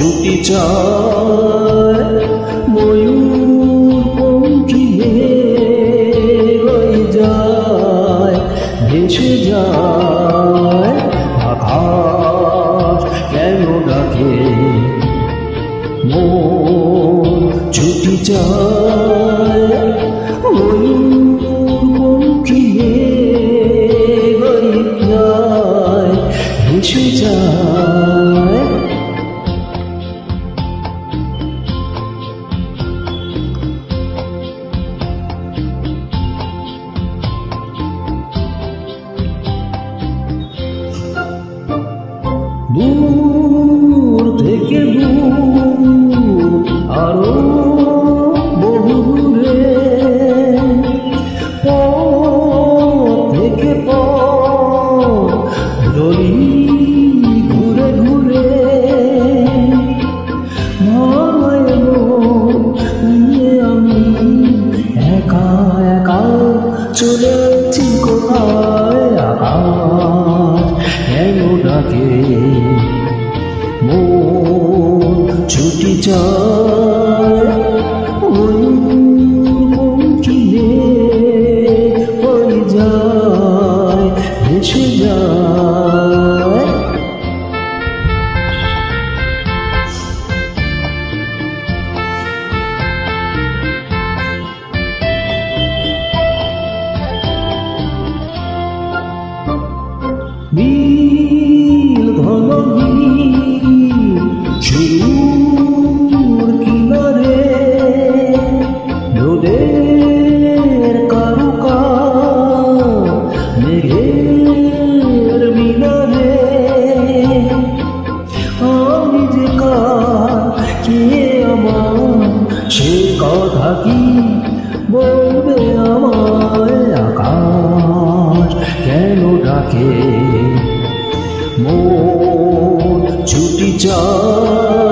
ছুটি চায় ময়ূর পঙ্খী হয়ে যায়, ভেসে যায় আকাশ কেন ডাকে মন ছুটি চায় ময়ূর পঙ্খী হয়ে যায়, ভেসে যায়। দূর থেকে দূর আরো বহু দূরে, পথ থেকে পথ ধরি ঘুরে ঘুরে, নিয়ে আমি একা একা চলেছি কোথায়, আকাশ কেন ডাকে মন ছুটি চায় ময়ূর পঙ্খী হয়ে যায়, ভেসে যায়। নীল ঘন নীল সুর কিনারে, রোদের কারুকা মেঘের মিনারে, আমি যে কার কে আমার সে কথা কি বলবে আমায়, আকাশ কেন ডাকে মন ছুটি চায়